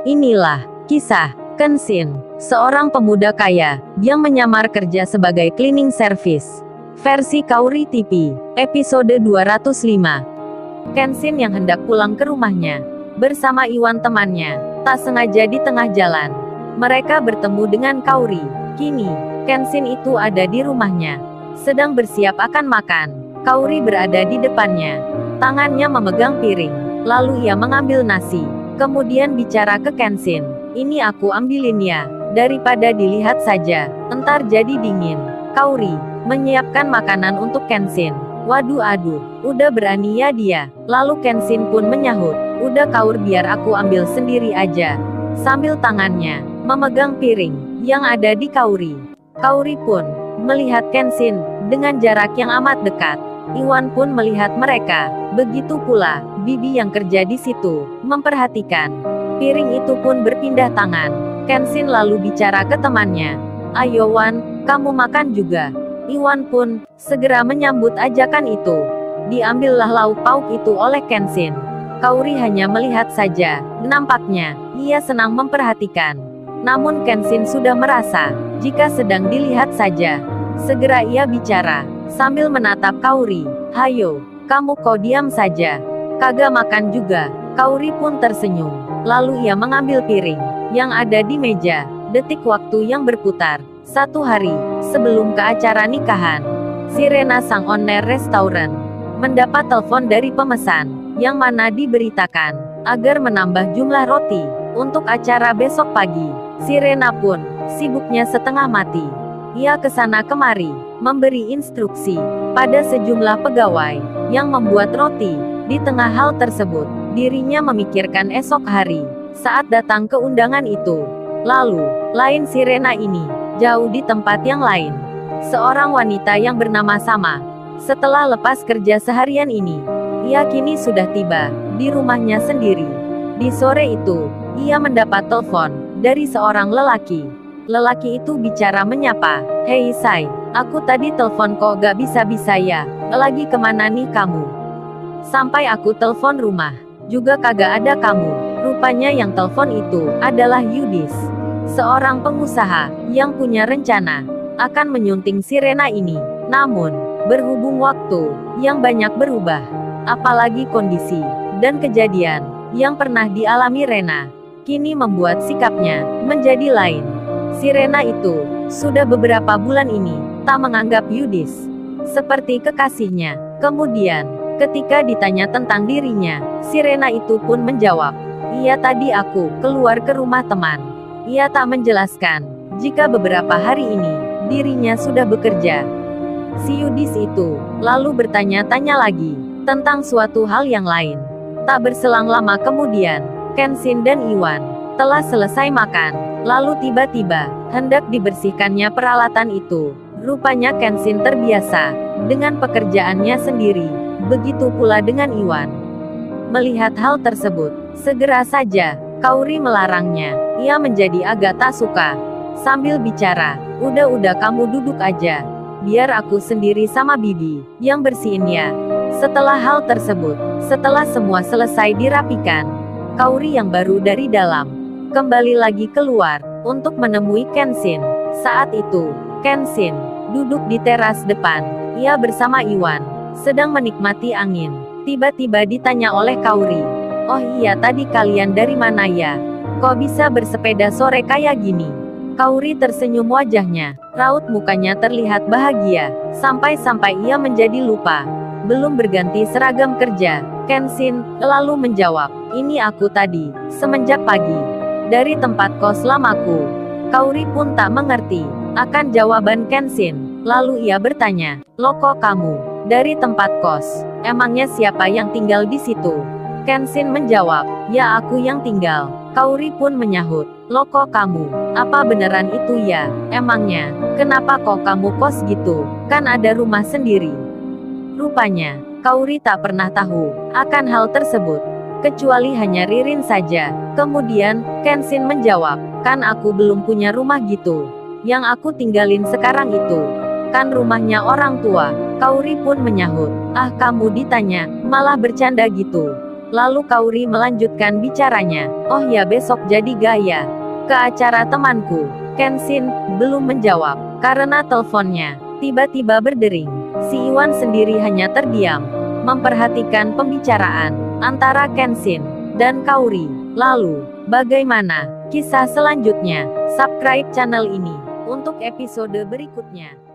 Inilah kisah Kenshin, seorang pemuda kaya yang menyamar kerja sebagai cleaning service. Versi Kaori TV, episode 205. Kenshin yang hendak pulang ke rumahnya bersama Iwan temannya, tak sengaja di tengah jalan mereka bertemu dengan Kaori. Kini, Kenshin itu ada di rumahnya, sedang bersiap akan makan. Kaori berada di depannya, tangannya memegang piring, lalu ia mengambil nasi. Kemudian bicara ke Kenshin, "Ini aku ambilin ya, daripada dilihat saja, entar jadi dingin." Kaori menyiapkan makanan untuk Kenshin. "Waduh aduh, udah berani ya dia." Lalu Kenshin pun menyahut, "Udah Kaur, biar aku ambil sendiri aja." Sambil tangannya memegang piring yang ada di Kaori. Kaori pun melihat Kenshin dengan jarak yang amat dekat. Iwan pun melihat mereka, begitu pula Bibi yang kerja di situ, memperhatikan. Piring itu pun berpindah tangan. Kenshin lalu bicara ke temannya, "Ayo Wan, kamu makan juga." Iwan pun segera menyambut ajakan itu. Diambillah lauk pauk itu oleh Kenshin. Kaori hanya melihat saja, nampaknya ia senang memperhatikan. Namun Kenshin sudah merasa, jika sedang dilihat saja. Segera ia bicara, sambil menatap Kaori, "Hayo, kamu kok diam saja? Kagak makan juga?" Kaori pun tersenyum. Lalu ia mengambil piring yang ada di meja. Detik waktu yang berputar. 1 hari sebelum ke acara nikahan, Sirena sang owner restoran mendapat telepon dari pemesan, yang mana diberitakan agar menambah jumlah roti untuk acara besok pagi. Sirena pun sibuknya setengah mati. Ia kesana kemari, memberi instruksi pada sejumlah pegawai yang membuat roti. Di tengah hal tersebut, dirinya memikirkan esok hari saat datang ke undangan itu. Lalu, lain Sirena ini, jauh di tempat yang lain. Seorang wanita yang bernama Sama. Setelah lepas kerja seharian ini, ia kini sudah tiba di rumahnya sendiri. Di sore itu, ia mendapat telepon dari seorang lelaki. Lelaki itu bicara menyapa, "Hei Sai, aku tadi telepon kok gak bisa-bisa ya, lagi kemana nih kamu? Sampai aku telepon rumah, juga kagak ada kamu." Rupanya yang telepon itu adalah Yudis, seorang pengusaha yang punya rencana akan menyunting Sirena ini. Namun, berhubung waktu yang banyak berubah, apalagi kondisi dan kejadian yang pernah dialami Rena, kini membuat sikapnya menjadi lain. Sirena itu sudah beberapa bulan ini tak menganggap Yudis seperti kekasihnya. Kemudian, ketika ditanya tentang dirinya, Sirena itu pun menjawab, "Iya, tadi aku keluar ke rumah teman." Ia tak menjelaskan jika beberapa hari ini dirinya sudah bekerja. Si Yudis itu lalu bertanya-tanya lagi tentang suatu hal yang lain. Tak berselang lama kemudian, Kenshin dan Iwan telah selesai makan. Lalu tiba-tiba, hendak dibersihkannya peralatan itu. Rupanya Kenshin terbiasa dengan pekerjaannya sendiri. Begitu pula dengan Iwan. Melihat hal tersebut, segera saja Kaori melarangnya. Ia menjadi agak tak suka. Sambil bicara, "Udah kamu duduk aja. Biar aku sendiri sama Bibi yang bersihin ya." Setelah hal tersebut, setelah semua selesai dirapikan, Kaori yang baru dari dalam kembali lagi keluar untuk menemui Kenshin. Saat itu, Kenshin duduk di teras depan. Ia bersama Iwan sedang menikmati angin. Tiba-tiba ditanya oleh Kaori, "Oh iya, tadi kalian dari mana ya? Kok bisa bersepeda sore kayak gini?" Kaori tersenyum, wajahnya, raut mukanya terlihat bahagia, sampai-sampai ia menjadi lupa belum berganti seragam kerja. Kenshin lalu menjawab, "Ini aku tadi, semenjak pagi, dari tempat kos lamaku." Kaori pun tak mengerti akan jawaban Kenshin. Lalu ia bertanya, "Loh kok kamu dari tempat kos? Emangnya siapa yang tinggal di situ?" Kenshin menjawab, "Ya aku yang tinggal." Kaori pun menyahut, "Loh kok kamu? Apa beneran itu ya? Emangnya, kenapa kok kamu kos gitu? Kan ada rumah sendiri." Rupanya, Kaori tak pernah tahu akan hal tersebut, kecuali hanya Ririn saja. Kemudian, Kenshin menjawab, "Kan aku belum punya rumah gitu. Yang aku tinggalin sekarang itu kan rumahnya orang tua." Kaori pun menyahut, "Ah, kamu ditanya, malah bercanda gitu. Lalu Kauri melanjutkan bicaranya. Oh ya, besok jadi gaya ke acara temanku. Kenshin belum menjawab karena teleponnya tiba-tiba berdering. Si Iwan sendiri hanya terdiam, memperhatikan pembicaraan antara Kenshin dan Kauri. Lalu, bagaimana kisah selanjutnya? Subscribe channel ini untuk episode berikutnya.